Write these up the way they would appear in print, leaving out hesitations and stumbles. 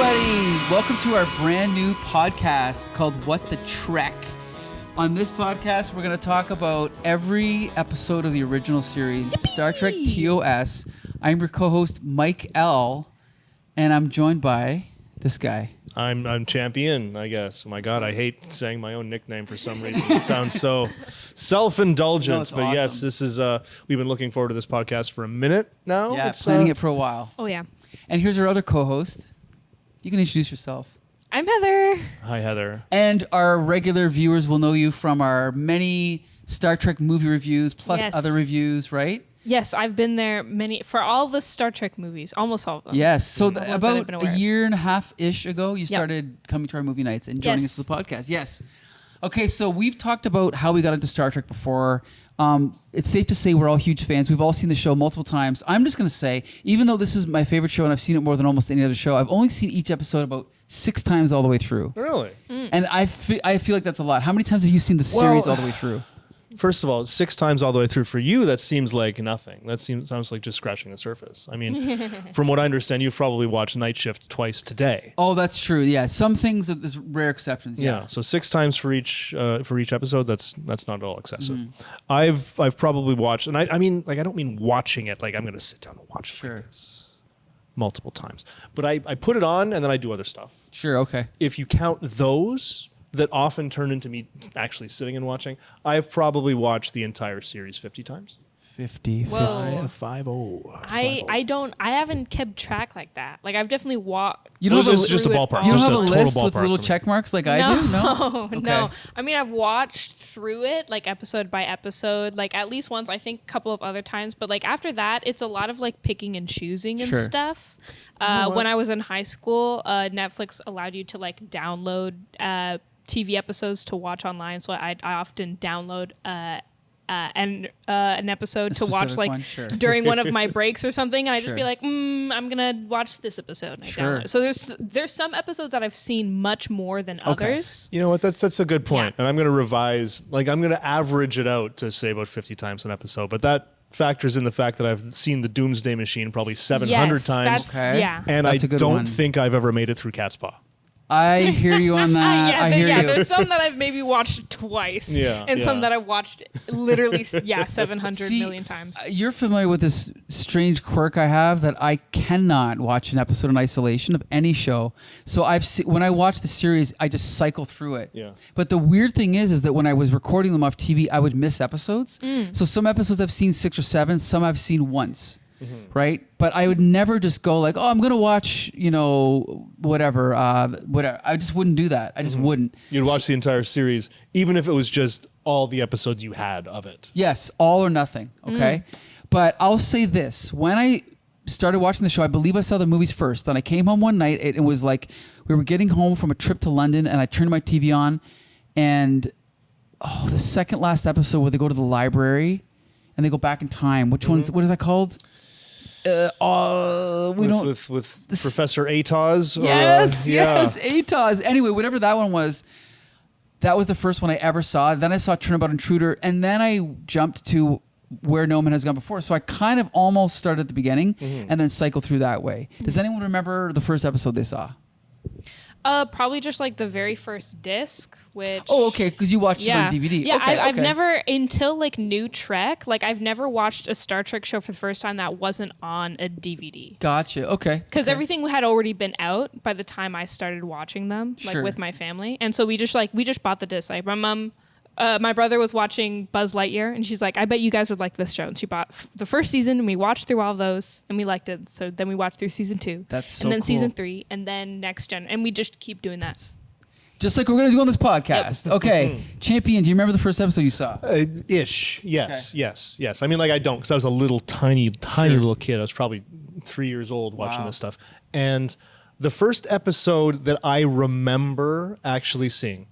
everybody. Welcome to our brand new podcast called What the Trek. On this podcast, we're going to talk about every episode of the original series, Yippee! Star Trek TOS. I'm your co-host, Mike L., and I'm joined by this guy. I'm champion, I guess. Oh my God, I hate saying my own nickname for some reason. It sounds so self-indulgent. No, but awesome. yes, this is. We've been looking forward to this podcast for a minute now. Yeah, planning it for a while. Oh, yeah. And here's our other co-host. You can introduce yourself. I'm Heather. Hi, Heather. And our regular viewers will know you from our many Star Trek movie reviews, plus other reviews, right? Yes, I've been there for all the Star Trek movies, almost all of them. Yes, so about a of. year and a half-ish ago, you started coming to our movie nights and joining us for the podcast. Yes. Okay, so we've talked about how we got into Star Trek before. It's safe to say we're all huge fans. We've all seen the show multiple times. I'm just going to say, even though this is my favorite show and I've seen it more than almost any other show, I've only seen each episode about 6 times all the way through. Really? And I feel like that's a lot. How many times have you seen the series all the way through? First of all, 6 times all the way through for you, that seems like nothing. Sounds like just scratching the surface. I mean, from what I understand, you've probably watched Night Shift twice today. Oh, that's true. Yeah, some things, there's rare exceptions. Yeah. So 6 times for each episode. That's not at all excessive. I've probably watched, and I mean, like, I don't mean watching it like I'm going to sit down and watch it like this multiple times. But I put it on and then I do other stuff. Sure. Okay. If you count those that often turn into me actually sitting and watching, I've probably watched the entire series 50 times. 50. Whoa. 50. I haven't kept track like that. Like, I've definitely walked. You don't have just a ballpark. You don't Just have a total list with ballpark little for me. check marks like I do? No. Okay. No. I mean, I've watched through it, like, episode by episode, like, at least once, I think a couple of other times. But, like, after that, it's a lot of, like, picking and choosing and stuff. When I was in high school, Netflix allowed you to, like, download TV episodes to watch online. So I often download an episode to watch, like, during one of my breaks or something, and I just be like, I'm gonna watch this episode. And I download it. So there's some episodes that I've seen much more than others. You know what? That's a good point. And I'm gonna revise. Like, I'm gonna average it out to say about 50 times an episode, but that factors in the fact that I've seen the Doomsday Machine probably 700 times. And I don't think I've ever made it through Cat's Paw. I hear you on that. I hear you. There's some that I've maybe watched twice, and some that I've watched literally 700 million times. You're familiar with this strange quirk I have that I cannot watch an episode in isolation of any show. So when I watch the series, I just cycle through it. Yeah. But the weird thing is that when I was recording them off TV, I would miss episodes. So some episodes I've seen 6 or 7, some I've seen once. Right, but I would never just go like, oh, I'm gonna watch, whatever. I just wouldn't do that. I just wouldn't. You'd watch the entire series, even if it was just all the episodes you had of it. Yes, all or nothing. Okay, but I'll say this: when I started watching the show, I believe I saw the movies first. Then I came home one night. It was like we were getting home from a trip to London, and I turned my TV on, and the second last episode where they go to the library and they go back in time. Which one's? What is that called? With Professor Atoz. Yes, Atoz. Anyway, whatever that one was, that was the first one I ever saw. Then I saw Turnabout Intruder, and then I jumped to Where No Man Has Gone Before. So I kind of almost started at the beginning and then cycled through that way. Does anyone remember the first episode they saw? Probably just like the very first disc, which... Oh, okay, because you watched it on DVD. Yeah, okay, I've never, until like New Trek, like I've never watched a Star Trek show for the first time that wasn't on a DVD. Gotcha, okay. Because everything had already been out by the time I started watching them, like with my family. And so we just bought the disc. Like my mom... my brother was watching Buzz Lightyear, and she's like, I bet you guys would like this show. And she bought the first season, and we watched through all of those, and we liked it. So then we watched through season 2. That's so And then cool. season 3, and then Next Gen. And we just keep doing that. Just like we're going to do on this podcast. Yep. Okay. Champion, do you remember the first episode you saw? Ish. Yes, okay. yes. I mean, like, I don't, because I was a little tiny little kid. I was probably 3 years old watching this stuff. And the first episode that I remember actually seeing,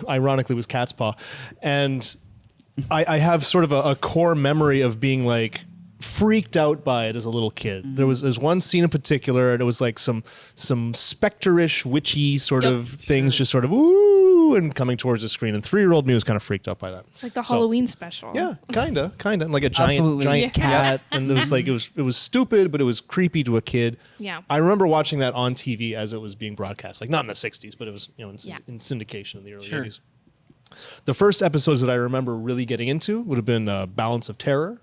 ironically, was Cat's Paw. And I have sort of a core memory of being like freaked out by it as a little kid. There's one scene in particular, and it was like some spectre-ish, witchy sort of things, just sort of ooh, woo, and coming towards the screen. And 3-year-old me was kind of freaked out by that. It's like the Halloween special. Yeah, kind of, like a Absolutely. giant cat, and it was like it was stupid, but it was creepy to a kid. Yeah. I remember watching that on TV as it was being broadcast, like not in the '60s, but it was in syndication in the early '80s. The first episodes that I remember really getting into would have been Balance of Terror.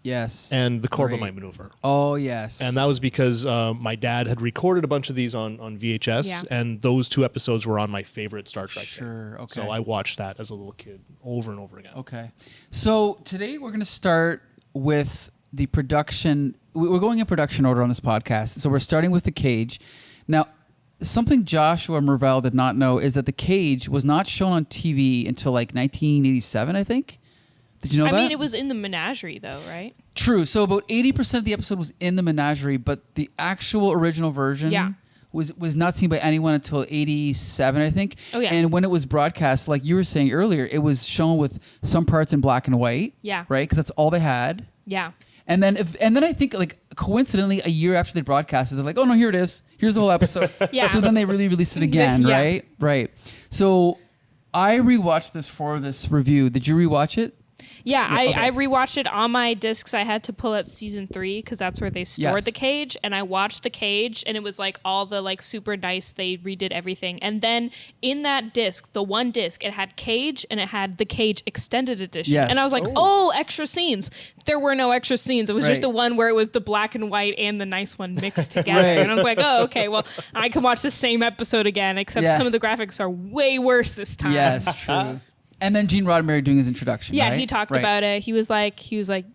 Yes. And The Corbomite Maneuver. Oh, yes. And that was because my dad had recorded a bunch of these on VHS, and those 2 episodes were on my favorite Star Trek. Sure, okay. So I watched that as a little kid over and over again. Okay. So today we're going to start with the production. We're going in production order on this podcast. So we're starting with The Cage. Now, something Joshua Mervell did not know is that The Cage was not shown on TV until like 1987, I think. Did you know that? I mean, it was in the menagerie, though, right? True. So about 80% of the episode was in the menagerie, but the actual original version was not seen by anyone until 87, I think. Oh, yeah. And when it was broadcast, like you were saying earlier, it was shown with some parts in black and white. Yeah. Right? Because that's all they had. Yeah. And then I think like coincidentally a year after they broadcast it, they're like, oh no, here it is. Here's the whole episode. Yeah. So then they really released it again, Yeah. right? Right. So I rewatched this for this review. Did you rewatch it? Yeah, okay. I rewatched it on my discs. I had to pull out season 3 because that's where they stored The Cage, and I watched The Cage, and it was like all the like super nice. They redid everything, and then in that disc, the one disc, it had Cage and it had The Cage Extended Edition, Yes. and I was like, oh, extra scenes. There were no extra scenes. It was just Right. the one where it was the black and white and the nice one mixed together, Right. and I was like, oh, okay, well, I can watch the same episode again, except some of the graphics are way worse this time. Yes, true. And then Gene Roddenberry doing his introduction. Yeah, right? he talked Right. about it. He was like,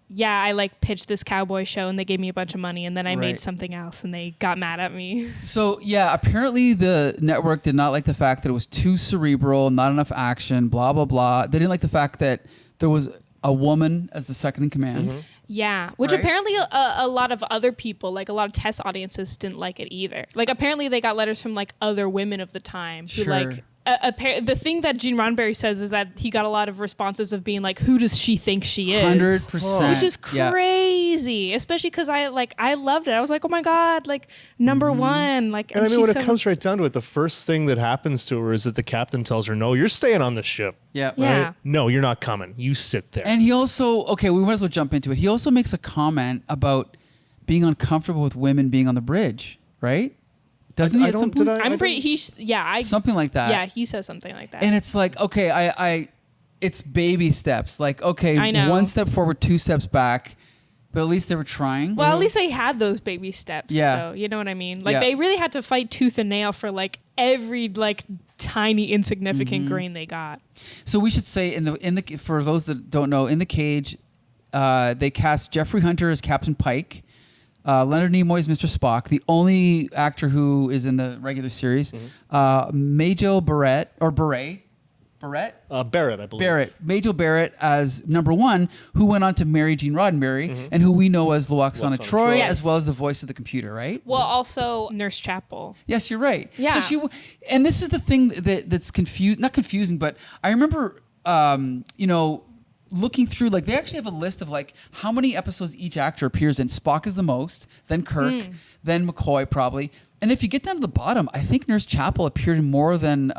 yeah, I like pitched this cowboy show and they gave me a bunch of money and then I Right. made something else and they got mad at me. So yeah, apparently the network did not like the fact that it was too cerebral, not enough action, blah blah blah. They didn't like the fact that there was a woman as the second in command. Mm-hmm. Yeah, which Right. apparently a lot of other people, like a lot of test audiences, didn't like it either. Like apparently they got letters from like other women of the time who Sure. like. The thing that Gene Roddenberry says is that he got a lot of responses of being like, "Who does she think she is?" 100%. Which is crazy, especially because I loved it. I was like, "Oh my god!" Like number one, like. And I mean, when she's it comes right down to it, the first thing that happens to her is that the captain tells her, "No, you're staying on the ship." Yeah. Yeah. Right? No, you're not coming. You sit there. And he also, okay, we might as well jump into it. He also makes a comment about being uncomfortable with women being on the bridge, right? Doesn't he? I at don't- some point? did I- I'm pretty. Something like that. Yeah, he says something like that. And it's like, okay, it's baby steps. Like, okay, I know. 1 step forward, 2 steps back, but at least they were trying. well, at least they had those baby steps. Yeah. Though, you know what I mean? Like Yeah. they really had to fight tooth and nail for like every like tiny insignificant grain they got. So we should say in the for those that don't know, in The Cage, they cast Jeffrey Hunter as Captain Pike, Leonard Nimoy as Mr. Spock, the only actor who is in the regular series, Majel Barrett. Barrett, I believe. Majel Barrett as number 1, who went on to marry Gene Roddenberry, and who we know as Luoxana Luoxana Troy, Troy. Yes. as well as the voice of the computer, right? Well, also Nurse Chapel. Yes, you're right. Yeah. So and this is the thing that's not confusing, but I remember, looking through, like they actually have a list of like how many episodes each actor appears in. Spock is the most, then Kirk, then McCoy probably. And if you get down to the bottom, I think Nurse Chapel appeared in more than,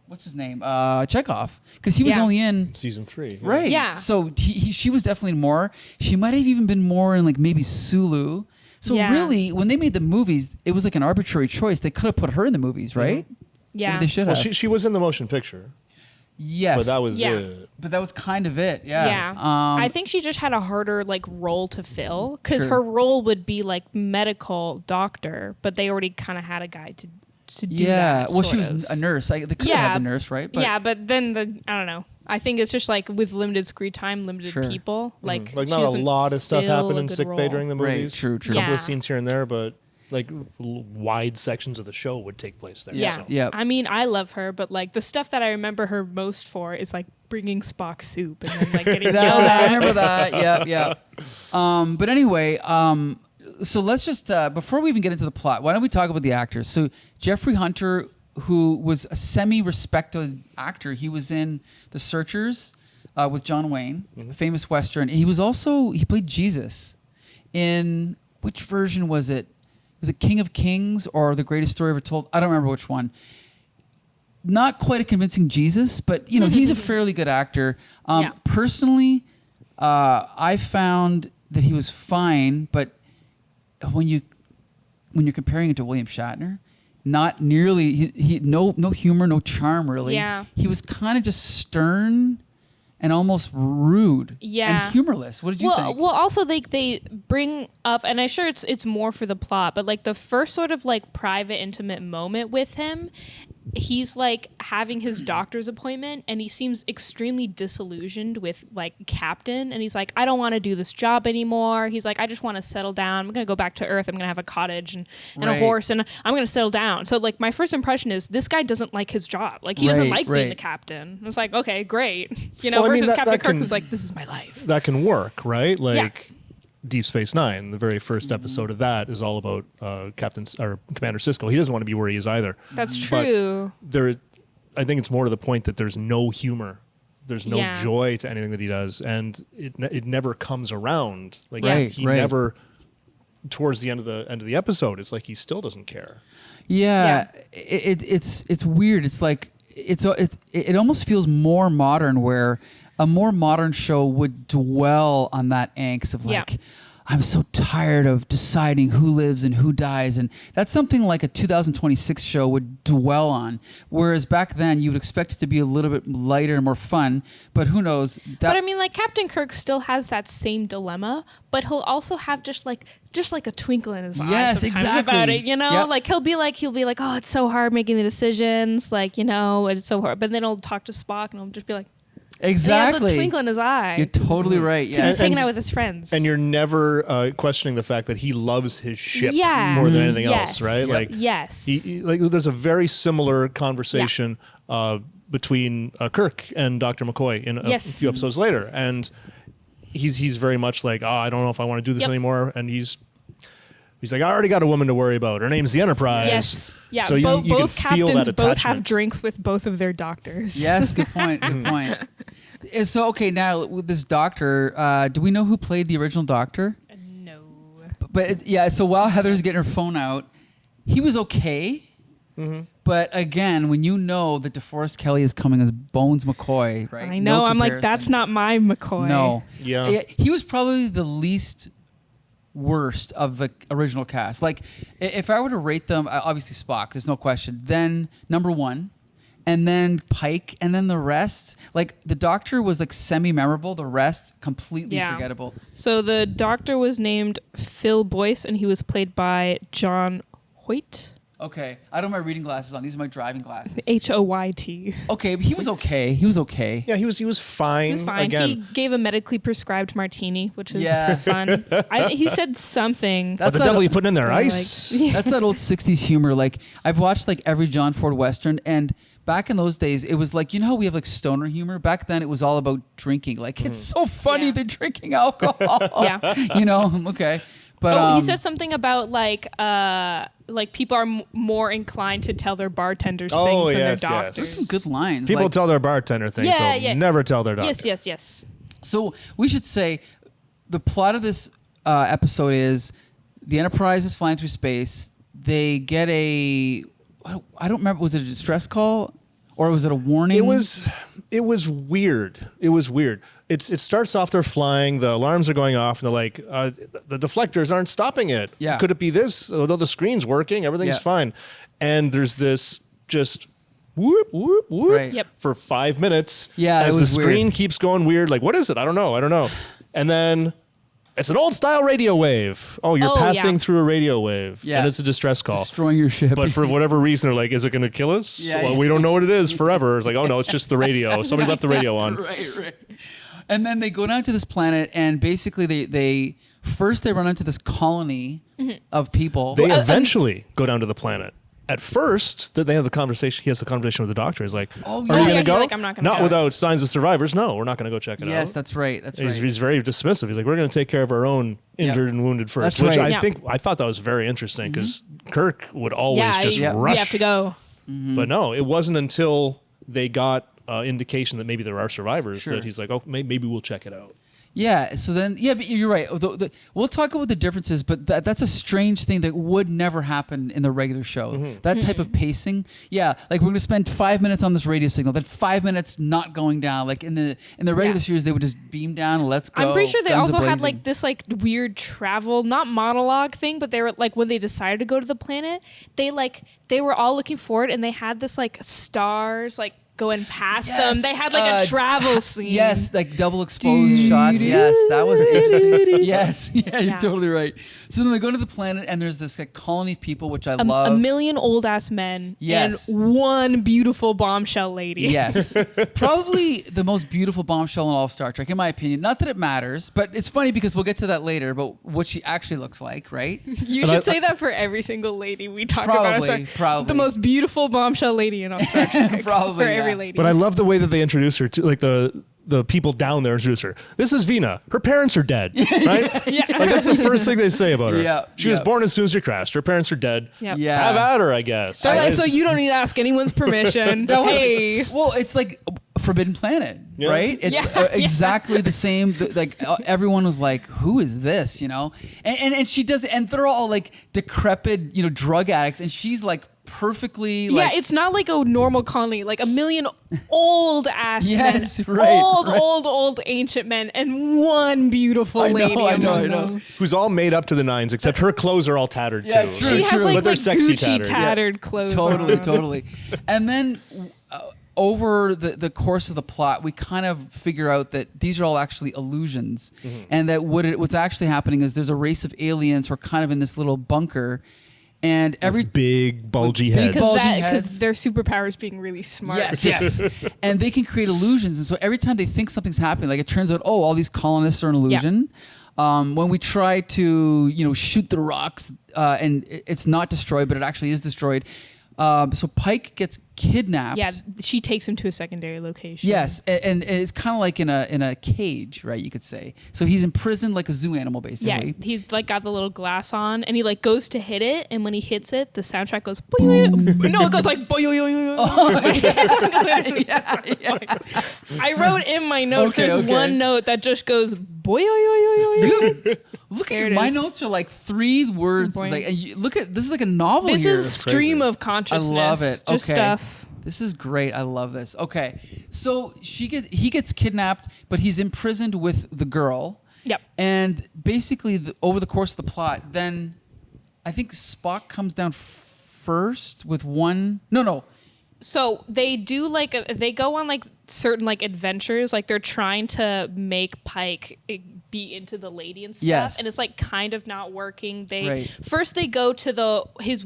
what's his name? Chekhov. Because he was Yeah. only in... Season 3. Right. Yeah. So she was definitely in more. She might have even been more in like maybe Sulu. So Yeah. really, when they made the movies, it was like an arbitrary choice. They could have put her in the movies, right? Yeah. Maybe they should Well, have. she was in the motion picture, Yes. but that was Yeah. it. But that was kind of it. Yeah. Yeah. I think she just had a harder like role to fill because Sure. her role would be like medical doctor, but they already kind of had a guy to do yeah. that. Well, she sort was of. a nurse. They could have had the nurse, right? yeah, but then I don't know. I think it's just like with limited screen time, limited Sure. people. Like, Like she not a doesn't lot of stuff fill happened a in good sick bay role. during the Right, movies. true, true. A couple Yeah. of scenes here and there, but like wide sections of the show would take place there. Yeah. So. Yeah. I mean, I love her, but like the stuff that I remember her most for is like bringing Spock soup and then like getting yelled I at. remember that. Yeah. But anyway, so let's just before we even get into the plot, why don't we talk about the actors? So Jeffrey Hunter, who was a semi-respected actor, he was in The Searchers with John Wayne, a famous Western. He played Jesus in, which version was it? Was it King of Kings or The Greatest Story Ever Told? I don't remember which one. not quite a convincing Jesus, but he's a fairly good actor. Personally, I found that he was fine, but when you're comparing it to William Shatner, not nearly he no humor, no charm really. Yeah. He was kind of just stern and almost rude and humorless. What did you think? Well, also they bring up, and I'm sure it's more for the plot, but like the first sort of like private, intimate moment with him, he's like having his doctor's appointment, and he seems extremely disillusioned with like Captain, and he's like, I don't want to do this job anymore. He's like, I just want to settle down. I'm gonna go back to Earth. I'm gonna have a cottage and a horse, and I'm gonna settle down. So like my first impression is this guy doesn't like his job. Like he doesn't like being the captain. It's like, okay, great. Versus Captain Kirk, who's like, this is my life. That can work, right? Like Deep Space Nine, the very first episode of that is all about Commander Sisko. He doesn't want to be where he is either. That's true. But I think it's more to the point that there's no humor. There's no joy to anything that he does, and it never comes around. Like he never. Towards the end of the episode, it's like he still doesn't care. Yeah. It's weird. It's like it almost feels more modern, where a more modern show would dwell on that angst of like, I'm so tired of deciding who lives and who dies. And that's something like a 2026 show would dwell on. Whereas back then you would expect it to be a little bit lighter and more fun, but who knows? But I mean, like Captain Kirk still has that same dilemma, but he'll also have just like a twinkle in his eye sometimes about it, like he'll be like, oh, it's so hard making the decisions. Like, it's so hard. But then he'll talk to Spock and he'll just be like, exactly. He has a twinkle in his eye. You're totally right. Yeah. Because he's hanging out with his friends. And you're never questioning the fact that he loves his ship more than anything else, right? Like, there's a very similar conversation between Kirk and Dr. McCoy in a few episodes later. And he's very much like, I don't know if I want to do this anymore. And he's like, I already got a woman to worry about. Her name's the Enterprise. Yes. Yeah. So you both can feel captains that both attachment. have drinks with both of their doctors. Yes. Good point. Good point. And so, okay, now with this doctor, do we know who played the original doctor? No. But so while Heather's getting her phone out, he was okay. Mm-hmm. But again, when you know that DeForest Kelley is coming as Bones McCoy, right? I know. I'm like, that's not my McCoy. No. Yeah. He was probably the least worst of the original cast. Like, if I were to rate them, obviously Spock, there's no question. Then number one, and then Pike, and then the rest. Like, the Doctor was like semi-memorable. The rest completely forgettable. So the Doctor was named Phil Boyce, and he was played by John Hoyt. Okay, I don't have my reading glasses on. These are my driving glasses. Hoyt. Okay, but he was okay. He was okay. Yeah, he was fine. He was fine. Again. He gave a medically prescribed martini, which is fun. He said something. But the devil you put in there, ice. That's that old 60s humor. Like, I've watched like every John Ford Western, and back in those days, it was like, how we have like stoner humor? Back then, it was all about drinking. Like, it's so funny they're drinking alcohol. Okay. But he said something about like people are more inclined to tell their bartenders things than their doctors. There's some good lines. People tell their bartender things, never tell their doctor. Yes. So we should say the plot of this episode is the Enterprise is flying through space. They get I don't remember, was it a distress call or was it a warning? It was weird. It starts off, they're flying, the alarms are going off, and they're like, the deflectors aren't stopping it. Yeah. Could it be this? Oh, no, the screen's working, everything's fine. And there's this just whoop, whoop, whoop for 5 minutes as the screen keeps going weird. Like, what is it? I don't know. And then it's an old style radio wave. Oh, you're passing through a radio wave. Yeah. And it's a distress call. Destroying your ship. But for whatever reason, they're like, is it going to kill us? Yeah, we don't know what it is forever. It's like, oh no, it's just the radio. Somebody left the radio on. Right. And then they go down to this planet, and basically they first run into this colony of people. They eventually go down to the planet. At first, they have the conversation. He has the conversation with the doctor. He's like, "Are you going to go? Like, I'm not going to go. Without signs of survivors. No, we're not going to go check it out." Yes, that's right. He's very dismissive. He's like, "We're going to take care of our own injured and wounded first." That's which I thought that was very interesting because Kirk would always rush. We have to go. But no, it wasn't until they got indication that maybe there are survivors that he's like, "Oh, maybe we'll check it out." Yeah. So then, but you're right. We'll talk about the differences, but that's a strange thing that would never happen in the regular show. That type of pacing. Yeah. Like we're going to spend 5 minutes on this radio signal, then 5 minutes not going down. Like in the regular series, they would just beam down and let's go. I'm pretty sure they guns also had a-blazing. like this like weird travel, not monologue thing, but they were like when they decided to go to the planet, they were all looking forward and they had this like stars like going past them. They had like a travel scene. Yes, like double exposed shots. Yes, that was interesting. Yes, you're totally right. So then they go to the planet and there's this like colony of people, which I love. A million old ass men and one beautiful bombshell lady. Yes. Probably the most beautiful bombshell in all of Star Trek, in my opinion. Not that it matters, but it's funny because we'll get to that later, but what she actually looks like, right? You should say that for every single lady we talk about. Probably. The most beautiful bombshell lady in all Star Trek. Probably, for every lady. But I love the way that they introduce her to, like the people down there introduce her. This is Vina. Her parents are dead, right? Yeah. Like that's the first thing they say about her. Yeah. She was born as soon as she crashed. Her parents are dead. Yep. Yeah. Have at her, I guess. They're like, so you don't need to ask anyone's permission. Hey. Well, it's like Forbidden Planet, right? It's exactly the same. Everyone was like, "Who is this?" You know, and she does, and they're all like decrepit, drug addicts, and she's like perfectly. Like, it's not like a normal colony, like a million old ass men, right, old ancient men, and one beautiful lady. I know. Who's all made up to the nines, except her clothes are all tattered too. True, She has like but they're sexy Gucci tattered clothes. on. Totally. And then over the course of the plot, we kind of figure out that these are all actually illusions, and that what's actually happening is there's a race of aliens who are kind of in this little bunker, and every big bulgy heads. Because their superpowers being really smart. Yes. And they can create illusions, and so every time they think something's happening, like it turns out, all these colonists are an illusion. When we try to shoot the rocks, and it's not destroyed, but it actually is destroyed. So Pike gets kidnapped. Yeah, she takes him to a secondary location. Yes, and it's kind of like in a cage, right? You could say. So he's imprisoned like a zoo animal, basically. Yeah, he's like got the little glass on, and he like goes to hit it, and when he hits it, the soundtrack goes. No, it goes like. I wrote in my notes. There's one note that just goes. Look at my notes are like 3 words. Like, and look at this is like a novel. This here. is stream of consciousness. I love it. Just stuff. This is great. I love this. Okay, so he gets kidnapped, but he's imprisoned with the girl. Yep. And basically, over the course of the plot, then I think Spock comes down first with one. No. So they do they go on like certain like adventures, like they're trying to make Pike be into the lady and stuff, and it's like kind of not working. First they go to his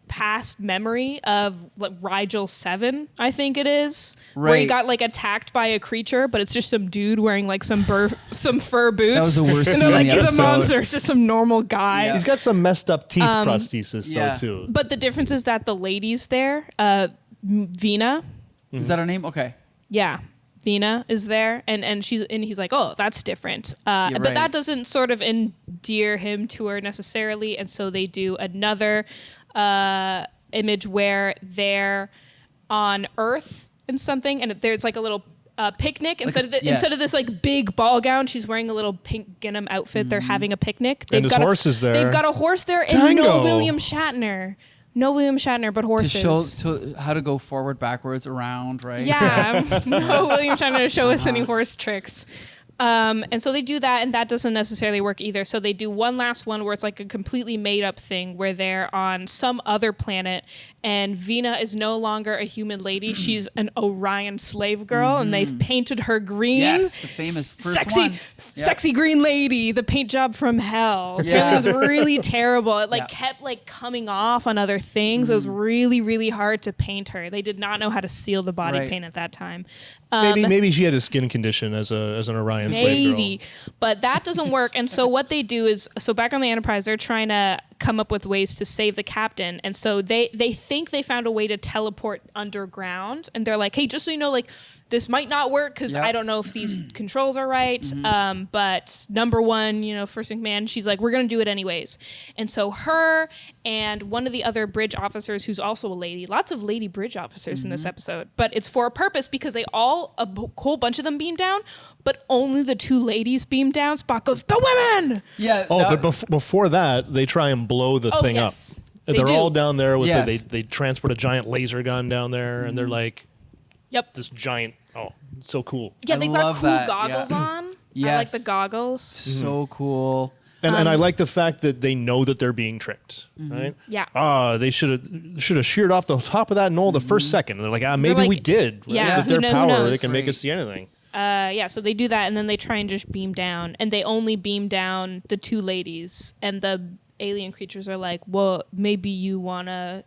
past memory of like Rigel 7, I think it is, where he got like attacked by a creature, but it's just some dude wearing like some fur boots. That was the worst. And they're like, he's a monster. It's just some normal guy. Yeah. He's got some messed up teeth prosthesis though too. But the difference is that the lady's there. Vina. Is that her name? Okay. Yeah. Vina is there, and he's like, oh, that's different. But that doesn't sort of endear him to her necessarily, and so they do another image where they're on Earth and something, and there's like a little picnic. Instead of this like big ball gown, she's wearing a little pink gingham outfit. They're having a picnic. And his horse is there. They've got a horse there, Tango. and no William Shatner. No William Shatner, but horses. To show how to go forward, backwards, around, right? Yeah, no William Shatner to show us any horse tricks. And so they do that, and that doesn't necessarily work either. So they do one last one where it's like a completely made up thing where they're on some other planet, and Vina is no longer a human lady. She's an Orion slave girl, and they've painted her green. Yes, the famous first one. Sexy green lady, the paint job from hell. Yeah. It was really terrible. It kept like coming off on other things. It was really, really hard to paint her. They did not know how to seal the body paint at that time. Maybe she had a skin condition as an Orion slave girl. But that doesn't work. And so what they do is, back on the Enterprise, they're trying to come up with ways to save the captain. And so they think they found a way to teleport underground. And they're like, hey, just so you know, like this might not work because I don't know if these controls are right. But number one, first in command, she's like, we're going to do it anyways. And so her and one of the other bridge officers, who's also a lady, lots of lady bridge officers in this episode, but it's for a purpose because a whole bunch of them beam down, but only the 2 ladies beam down. Spock goes, the women! Yeah. But before that, they try and blow the thing up. They're all down there with they transport a giant laser gun down there, and they're like, this giant, it's so cool. Yeah, they've got cool goggles on. I like the goggles. So cool. And I like the fact that they know that they're being tricked, right? Yeah. They should have sheared off the top of that knoll the first second. And they're like, maybe we did. Right? Yeah, with their who power, knows? they can make us see anything. So they do that, and then they try and just beam down, and they only beam down the 2 ladies, and the alien creatures are like, well, maybe you want to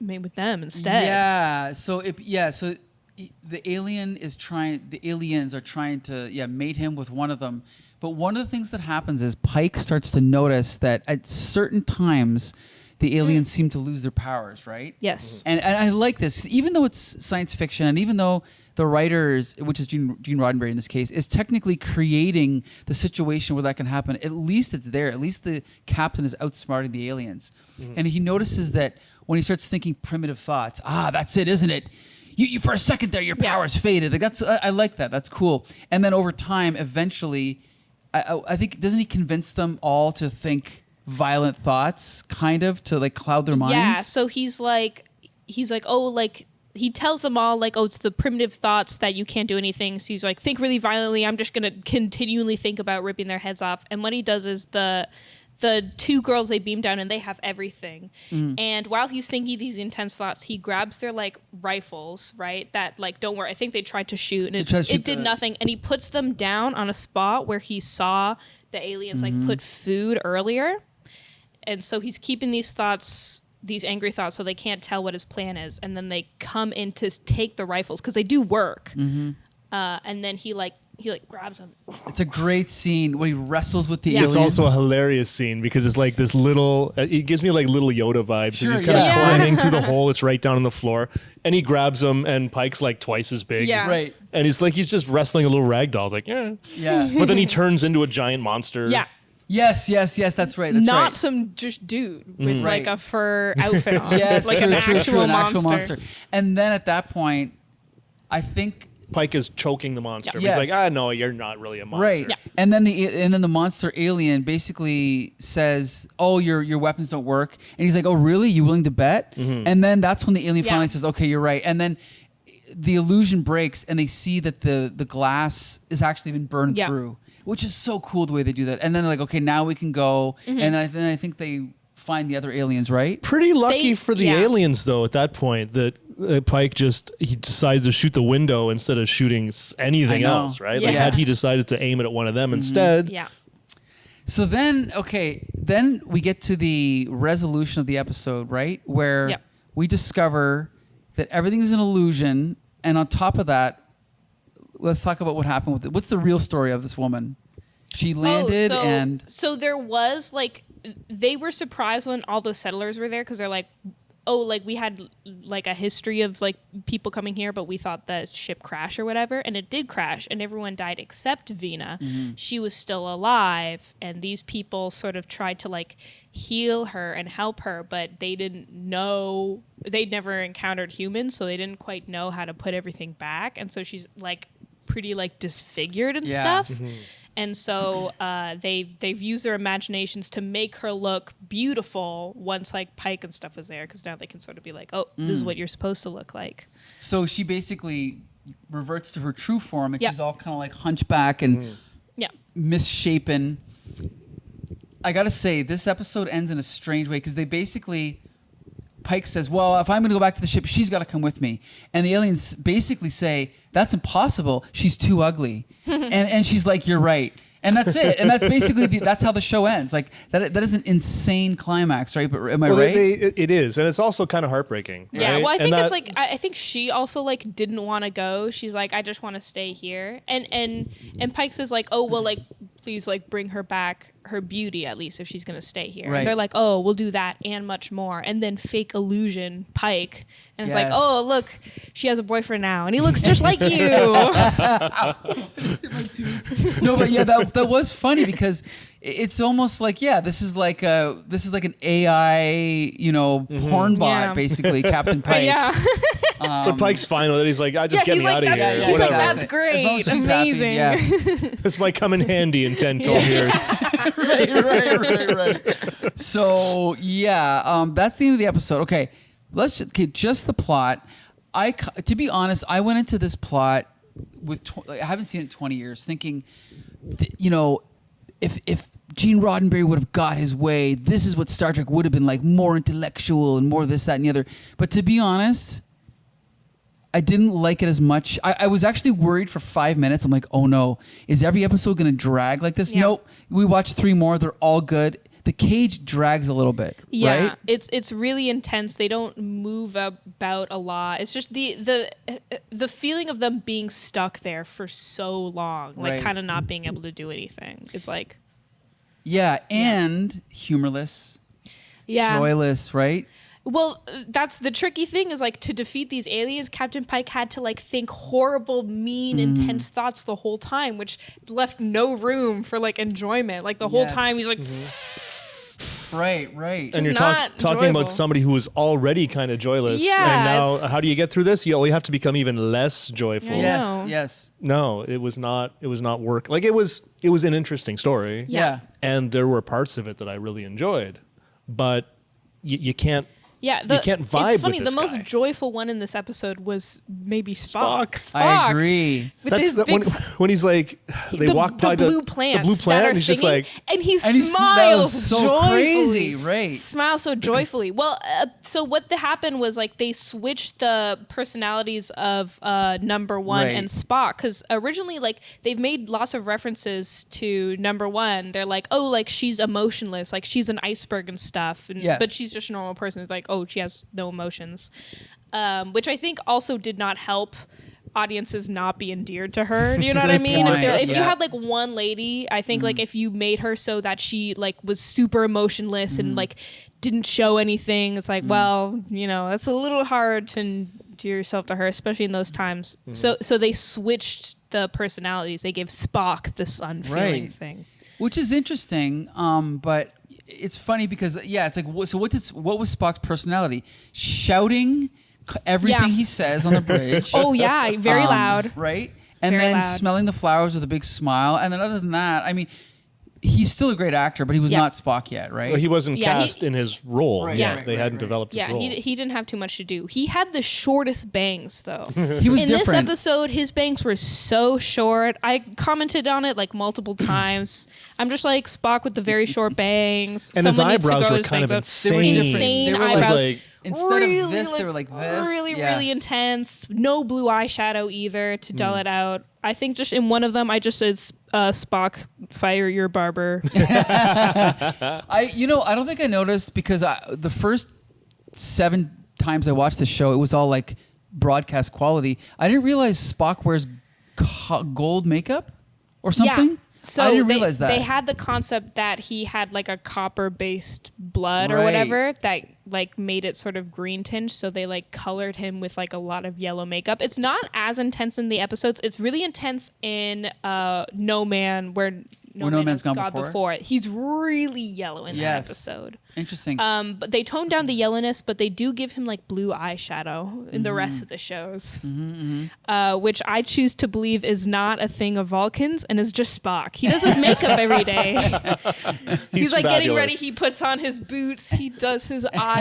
mate with them instead. Yeah. So the aliens are trying to mate him with one of them. But one of the things that happens is Pike starts to notice that at certain times the aliens seem to lose their powers, right? Yes. And I like this, even though it's science fiction, and even though the writers, which is Gene Roddenberry in this case, is technically creating the situation where that can happen. At least it's there. At least the captain is outsmarting the aliens. And he notices that when he starts thinking primitive thoughts, that's it, isn't it? You for a second there, your powers faded. Like I like that. That's cool. And then over time, eventually, I think, doesn't he convince them all to think violent thoughts, kind of, to like cloud their minds? Yeah. So he's like, he tells them all like, it's the primitive thoughts that you can't do anything. So he's like, think really violently. I'm just gonna continually think about ripping their heads off. And what he does is the 2 girls, they beam down and they have everything. And while he's thinking these intense thoughts, he grabs their like rifles, right? That like, don't worry, I think they tried to shoot and it did nothing. And he puts them down on a spot where he saw the aliens like put food earlier. And so he's keeping these thoughts, these angry thoughts, so they can't tell what his plan is. And then they come in to take the rifles because they do work. And then he grabs them. It's a great scene when he wrestles with the alien. It's also a hilarious scene because it's like this little, it gives me like little Yoda vibes. Sure, he's kind of climbing through the hole. It's right down on the floor. And he grabs him and Pike's like twice as big. Yeah. Right. And he's just wrestling a little rag doll. It's like, yeah. But then he turns into a giant monster. Yeah. Yes, that's right. That's Not right. some just dude with like a fur outfit on. Yes, like true, an actual monster. And then at that point, I think Pike is choking the monster. Yes. He's like, no, you're not really a monster. right. Yeah. And then the monster alien basically says, "Oh, your weapons don't work." And he's like, "Oh, really? You willing to bet?" And then that's when the alien finally says, "Okay, you're right." And then the illusion breaks, and they see that the glass is actually been burned through, which is so cool the way they do that. And then they're like, "Okay, now we can go." And then I think they find the other aliens, right? Pretty lucky for the aliens, though, at that point, that Pike he decides to shoot the window instead of shooting anything else, right? Like, had he decided to aim it at one of them instead. Yeah. So then we get to the resolution of the episode, right? Where we discover that everything is an illusion. And on top of that, let's talk about what happened with it. What's the real story of this woman? She landed So there was like, they were surprised when all those settlers were there because they're like, like we had like a history of like people coming here, but we thought the ship crashed or whatever. And it did crash and everyone died except Vina. She was still alive. And these people sort of tried to like heal her and help her, but they didn't know, they'd never encountered humans. So they didn't quite know how to put everything back. And so she's like pretty like disfigured and stuff. And so they've used their imaginations to make her look beautiful once like Pike and stuff was there, because now they can sort of be like, this is what you're supposed to look like. So she basically reverts to her true form, and she's all kind of like hunchback and misshapen. I gotta say, this episode ends in a strange way because they basically, Pike says, well, if I'm going to go back to the ship, she's got to come with me. And the aliens basically say, that's impossible. She's too ugly. and she's like, you're right. And that's it. And that's basically, that's how the show ends. Like, that is an insane climax, right? But am I right? It is. And it's also kind of heartbreaking. Yeah, right? well, I think it's like, I think she also like didn't want to go. She's like, I just want to stay here. And Pike says like, oh, well, like, please like bring her back her beauty at least if she's gonna stay here. Right. And they're like, oh, we'll do that and much more. And then fake illusion Pike, and it's like, Yes. oh look, she has a boyfriend now, and he looks just like you. No, but yeah, that was funny because it's almost like this is like an AI porn bot Yeah. basically, Captain Pike. Yeah. But Pike's fine with it. He's like, just get he's me like, out of that's- here. he's like, Whatever. that's As long as great, she's happy, amazing. yeah. This might come in handy in 10, 12 years. right. So that's the end of the episode. Okay, just the plot. To be honest, I went into this plot with I haven't seen it in 20 years, thinking, if Gene Roddenberry would have got his way, this is what Star Trek would have been like, more intellectual and more this, that, and the other. But to be honest, I didn't like it as much. I was actually worried for 5 minutes. I'm like, oh no, is every episode going to drag like this? Yeah. Nope. We watched 3 more. They're all good. The cage drags a little bit, Yeah, right? it's really intense. They don't move about a lot. It's just the feeling of them being stuck there for so long, like Right. kind of not being able to do anything. Is like, Yeah, and humorless, yeah. joyless, right? Well, that's the tricky thing is like to defeat these aliens, Captain Pike had to like think horrible, mean, intense thoughts the whole time, which left no room for like enjoyment. Like the whole Yes. time he's like, Right. And you're not talking enjoyable. about somebody who was already kind of joyless. Yeah, And now, it's- how do you get through this? You have to become even less joyful. Yeah. Yes, No. yes. No, it was not work. Like it was an interesting story. Yeah. And there were parts of it that I really enjoyed. But you can't yeah, you can't vibe it's funny. with this The most guy. joyful one in this episode was maybe Spock. Spock. I agree. With That's his the, big, when he's like they walk by the blue plants, the blue plant, that are and he's just singing, like and he And he smiles smells so joyfully. crazy, right. Smiles so joyfully. Well, so what happened was like they switched the personalities of number one Right. and Spock, because originally like they've made lots of references to number one. They're like, oh, like she's emotionless, like she's an iceberg and stuff, and, Yes. but she's just a normal person. It's like, oh, she has no emotions, which I think also did not help audiences not be endeared to her. Do you know what I Good mean? point. If you Yeah. had like one lady, I think like if you made her so that she like was super emotionless and like didn't show anything, it's like, well, that's a little hard to endear yourself to her, especially in those times. So they switched the personalities. They gave Spock this unfeeling Right. thing. Which is interesting, but it's funny because it's like, what was Spock's personality? Shouting everything Yeah. he says on the bridge. Oh yeah, very loud. right? And Very then loud. smelling the flowers with a big smile. And then other than that, I mean, he's still a great actor, but he was Yeah. not Spock yet, right? well, he wasn't Yeah, cast in his role Right, yet. right, They right, hadn't right. developed his Yeah, role. he didn't have too much to do. He had the shortest bangs though. He was In this different. episode, his bangs were so short. I commented on it like multiple times. I'm just like Spock with the very short bangs. And his Someone needs to eyebrows grow were his kind of bangs out. They were insane. different. Insane They were eyebrows. Like, Instead of this, they were like this. Really, Yeah. really intense. No blue eyeshadow either to dull it out. I think just in one of them, I just said, Spock, fire your barber. I don't think I noticed because the first 7 times I watched the show, it was all like broadcast quality. I didn't realize Spock wears gold makeup or something. Yeah. So I didn't realize that. They had the concept that he had like a copper-based blood or Right. whatever that like made it sort of green tinge. So they like colored him with like a lot of yellow makeup. It's not as intense in the episodes. It's really intense in No Man, where No Where No Man Man's has Gone Gone Before. He's really yellow in that Yes. episode. Interesting. But they toned down the yellowness, but they do give him like blue eyeshadow in the rest of the shows, which I choose to believe is not a thing of Vulcans and is just Spock. He does his makeup every day. He's like getting ready. fabulous. He puts on his boots. He does his eye.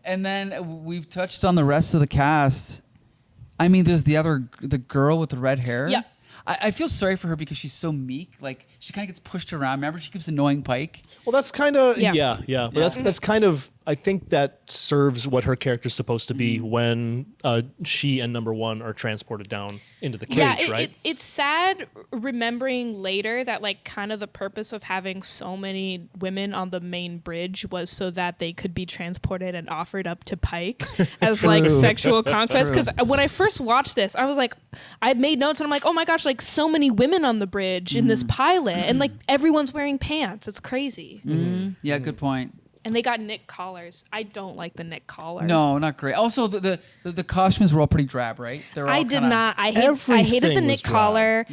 And then we've touched on the rest of the cast. I mean, there's the girl with the red hair. Yeah. I feel sorry for her because she's so meek. Like she kind of gets pushed around. Remember, she keeps annoying Pike. Well, that's kind of Yeah. yeah. But that's kind of I think that serves what her character's supposed to be when she and number one are transported down into the cage, right? It's sad remembering later that like kind of the purpose of having so many women on the main bridge was so that they could be transported and offered up to Pike as like sexual conquest. Because when I first watched this, I was like, I made notes and I'm like, oh my gosh, like so many women on the bridge in this pilot, and like everyone's wearing pants. It's crazy. Yeah, good point. And they got Nick collars. I don't like the Nick collar. No, not great. Also, the costumes were all pretty drab, right? They're all I did not. I hated the Nick collar.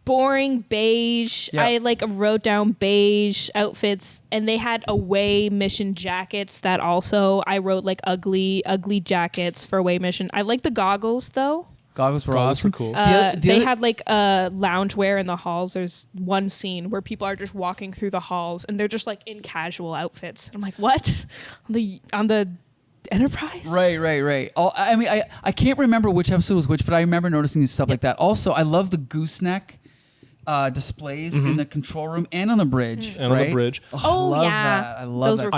Boring beige. Yep. I like wrote down beige outfits, and they had away mission jackets that also I wrote like ugly jackets for away mission. I like the goggles though. Goggles were awesome. Cool. They had like loungewear in the halls. There's one scene where people are just walking through the halls and they're just like in casual outfits. I'm like, what? On the Enterprise? Right. I mean, I can't remember which episode was which, but I remember noticing stuff like that. Also, I love the gooseneck displays in the control room and on the bridge. And on the bridge. Oh, I love yeah. that. I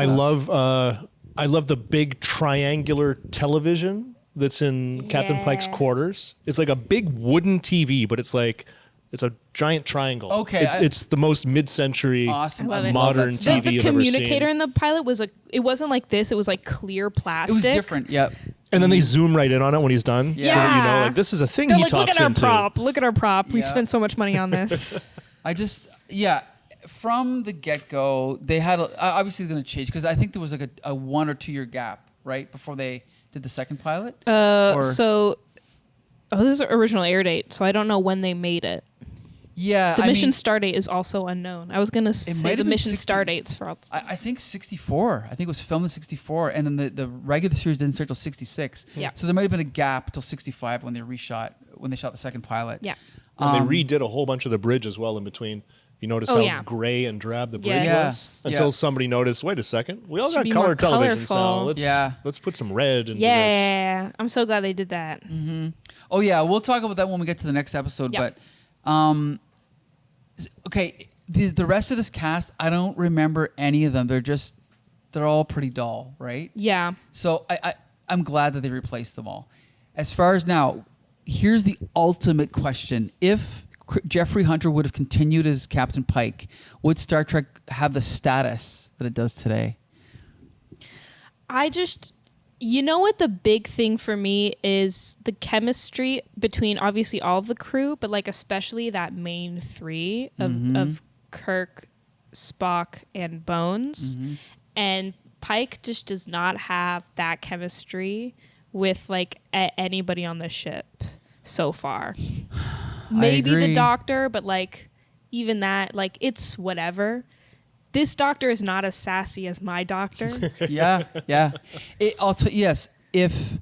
love that. I love the big triangular television that's in Captain Pike's quarters. It's like a big wooden TV, but it's a giant triangle. Okay, it's the most mid-century Awesome. modern TV The I've ever seen. communicator in the pilot it wasn't like this. It was like clear plastic. It was different. Yep. And then they zoom right in on it when he's done, so that you know, like this is a thing They're he like, talks into. Look at our prop. We Yeah. spent so much money on this. From the get-go, they had obviously going to change because I think there was like a 1 or 2 year gap, right, before they did the second pilot. This is the original air date, so I don't know when they made it. Yeah, The mission start date is also unknown. I was going to say might the have been mission 60 start dates for all. I think 64. I think it was filmed in 64, and then the regular series didn't start till 66. Yeah. So there might have been a gap till 65 when they shot the second pilot. Yeah. And they redid a whole bunch of the bridge as well in between. You notice how gray and drab the bridge Yes. was until somebody noticed. Wait a second, we all Should got be color more televisions colorful. now. Let's put some red into this. Yeah, I'm so glad they did that. Oh yeah, we'll talk about that when we get to the next episode. Yep. But okay, the rest of this cast, I don't remember any of them. They're all pretty dull, right? Yeah. So I'm glad that they replaced them all. As far as now, here's the ultimate question: if Jeffrey Hunter would have continued as Captain Pike, would Star Trek have the status that it does today? You know what the big thing for me is the chemistry between obviously all of the crew, but like especially that main three of Kirk, Spock, and Bones. And Pike just does not have that chemistry with like anybody on the ship so far. Maybe the agree. Doctor, but like even that, like it's whatever. This Doctor is not as sassy as my Doctor. Yeah. Yes. If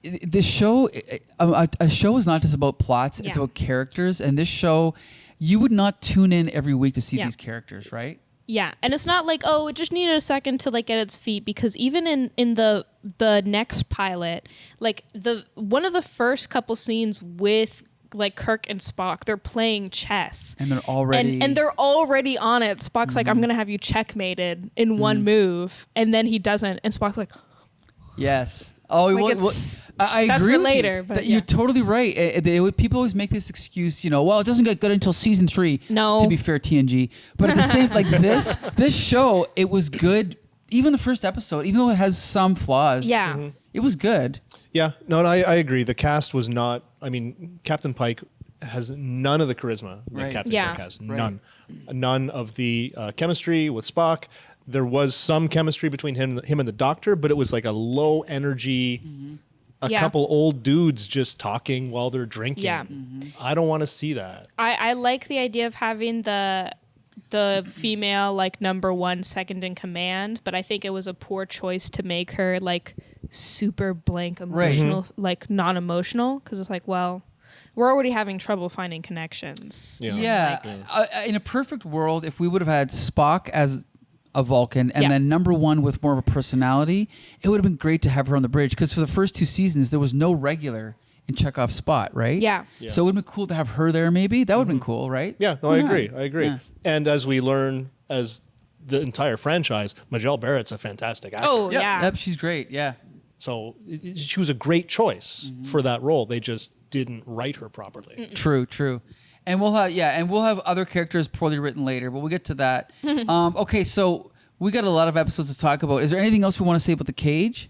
this show, a show is not just about plots; it's about characters. And this show, you would not tune in every week to see these characters, right? Yeah, and it's not like, oh, it just needed a second to like get its feet, because even in the next pilot, like one of the first couple scenes with like Kirk and Spock, they're playing chess, and they're already and they're already on it. Spock's like, I'm gonna have you checkmated in one move, and then he doesn't, and Spock's like, yes. Oh, like I that's agree for with later, you. but You're totally right. People always make this excuse, well, it doesn't get good until season 3. No. To be fair, TNG. But at the same, like this show, it was good. Even the first episode, even though it has some flaws, it was good. Yeah, no, I agree. The cast was not. I mean, Captain Pike has none of the charisma that Captain Kirk has. None. None of the chemistry with Spock. There was some chemistry between him and the Doctor, but it was like a low energy, a couple old dudes just talking while they're drinking. Yeah. I don't want to see that. I like the idea of having the female like number 1 second in command, but I think it was a poor choice to make her like super blank emotional, like non-emotional, because it's like, well, we're already having trouble finding connections. In a perfect world, if we would have had Spock as a Vulcan and then number 1 with more of a personality, it would have been great to have her on the bridge, because for the first 2 seasons there was no regular in Chekhov's spot, right? Yeah. So it would have been cool to have her there maybe. That would have been cool, right? Yeah, no, I agree. Yeah. And as we learn, as the entire franchise, Majel Barrett's a fantastic actor. Oh, Yep, yeah. Yep, she's great. Yeah. So she was a great choice for that role. They just didn't write her properly. True. And we'll have other characters poorly written later, but we'll get to that. Okay, so we got a lot of episodes to talk about. Is there anything else we want to say about the cage?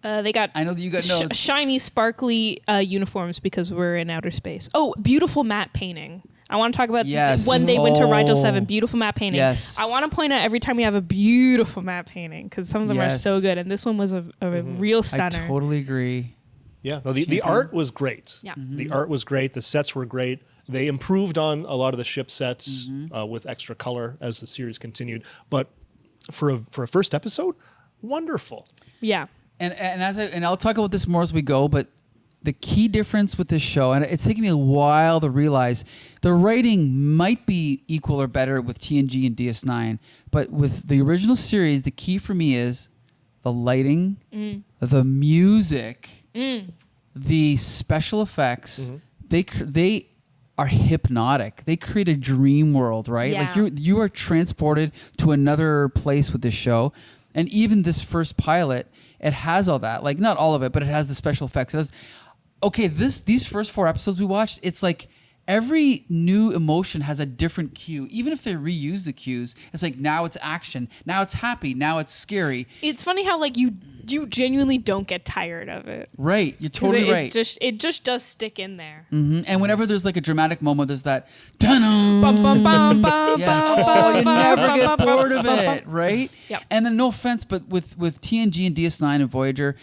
They got. I know that you got shiny, sparkly uniforms because we're in outer space. Oh, beautiful matte painting. I want to talk about when they went to Rigel 7. Beautiful matte painting. Yes. I want to point out every time we have a beautiful matte painting because some of them are so good, and this one was a real stunner. I totally agree. Yeah, no, the art was great. Yeah. The art was great. The sets were great. They improved on a lot of the ship sets with extra color as the series continued. But for a first episode, wonderful. Yeah. And I'll talk about this more as we go, but the key difference with this show, and it's taken me a while to realize, the writing might be equal or better with TNG and DS9, but with the original series, the key for me is the lighting, the music, the special effects. They are hypnotic. They create a dream world, right? Yeah. Like you are transported to another place with this show. And even this first pilot, it has all that. Like, not all of it, but it has the special effects. It has, these first 4 episodes we watched, it's like every new emotion has a different cue. Even if they reuse the cues, it's like now it's action, now it's happy, now it's scary. It's funny how like you genuinely don't get tired of it. Right, you're totally right. It just does stick in there. And whenever there's like a dramatic moment, there's that dun Bum, bum, bum, bum, yeah. bum, Oh, you bum, never bum, get bum, bored bum, of bum, it, bum. right? Yep. And then no offense, but with TNG and DS9 and Voyager,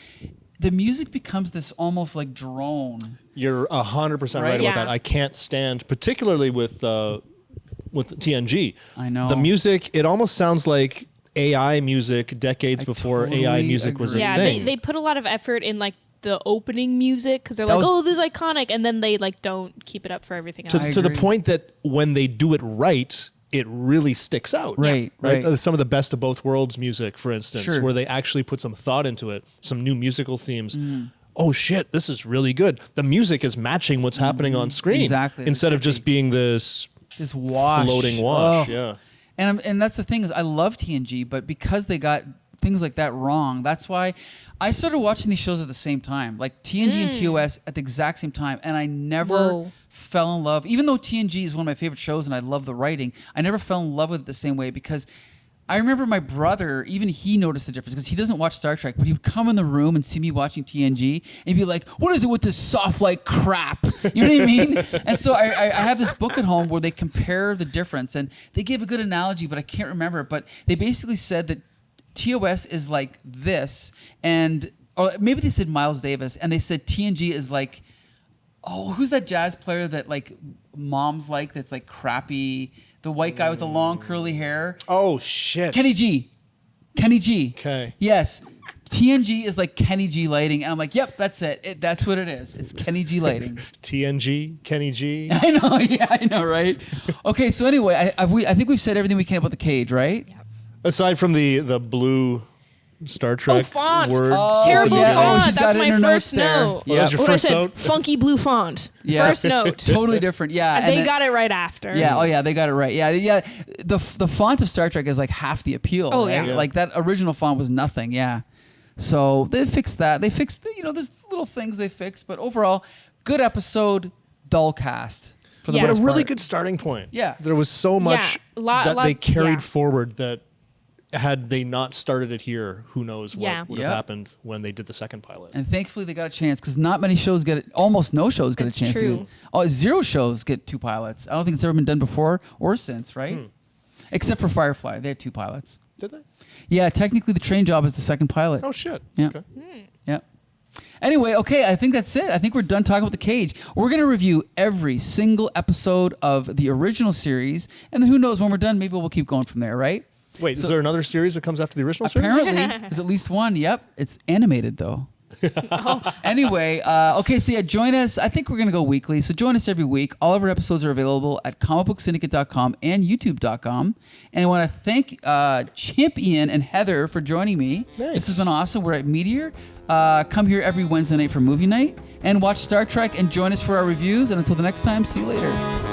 the music becomes this almost like drone. You're 100% right Yeah. about that. I can't stand, particularly with TNG. I know. The music, it almost sounds like AI music decades before totally AI music was a agree. Yeah, thing. they put a lot of effort in like the opening music because they're That like, was- oh, this is iconic, and then they like don't keep it up for everything else. I to the agree. point that when they do it right, it really sticks out. Right. Some of the best of both worlds music, for instance, Sure. where they actually put some thought into it, some new musical themes. Oh shit, this is really good. The music is matching what's happening on screen. Exactly. Instead of just being this wash. floating wash. Oh. Yeah. And that's the thing is I love TNG, but because they got things like that wrong, that's why I started watching these shows at the same time, like TNG and TOS at the exact same time, and I never fell in love. Even though TNG is one of my favorite shows and I love the writing, I never fell in love with it the same way because I remember my brother, even he noticed the difference because he doesn't watch Star Trek, but he would come in the room and see me watching TNG and be like, what is it with this soft like crap? You know what I mean? And so I have this book at home where they compare the difference and they gave a good analogy, but I can't remember it. But they basically said that TOS is like this, or maybe they said Miles Davis, and they said TNG is like, who's that jazz player that like moms like that's like crappy? The white guy with the long curly hair. Oh shit. Kenny G. Okay. Yes. TNG is like Kenny G lighting, and I'm like, yep, that's it. That's what it is. It's Kenny G lighting. TNG, Kenny G. I know, yeah, I know, right? Okay, so anyway, I think we've said everything we can about the cage, right? Yeah. Aside from the blue Star Trek font. words. Terrible yeah. font. She's got That's it in my her notes first there. note. Yeah. That was your What I first said, note? funky blue font. Yeah. First note. Totally different, yeah. And they got it right after. Yeah, oh yeah, they got it right. Yeah. The font of Star Trek is like half the appeal. Oh, right? yeah. Like that original font was nothing, yeah. So they fixed that. They fixed, there's little things they fixed, but overall, good episode, dull cast. For the Yeah. But a most really part. good starting point. Yeah. There was so much that they carried yeah. forward that had they not started it here, who knows what Yeah. would have happened when they did the second pilot. And thankfully they got a chance because not many shows get it. Almost no shows get It's a chance. true. To 0 shows get 2 pilots. I don't think it's ever been done before or since, right? Except for Firefly, they had 2 pilots. Did they? Yeah, technically the train job is the second pilot. Oh shit. Yeah. Okay. Yeah. Anyway, okay, I think that's it. I think we're done talking about the cage. We're going to review every single episode of the original series, and then who knows, when we're done, maybe we'll keep going from there, right? Wait, is there another series that comes after the original series? Apparently, there's at least one. Yep, it's animated though. Anyway, okay, so yeah, join us. I think we're going to go weekly, so join us every week. All of our episodes are available at comicbooksyndicate.com and youtube.com. And I want to thank Champion and Heather for joining me. Nice. This has been awesome. We're at Meteor. Come here every Wednesday night for movie night and watch Star Trek and join us for our reviews. And until the next time, see you later.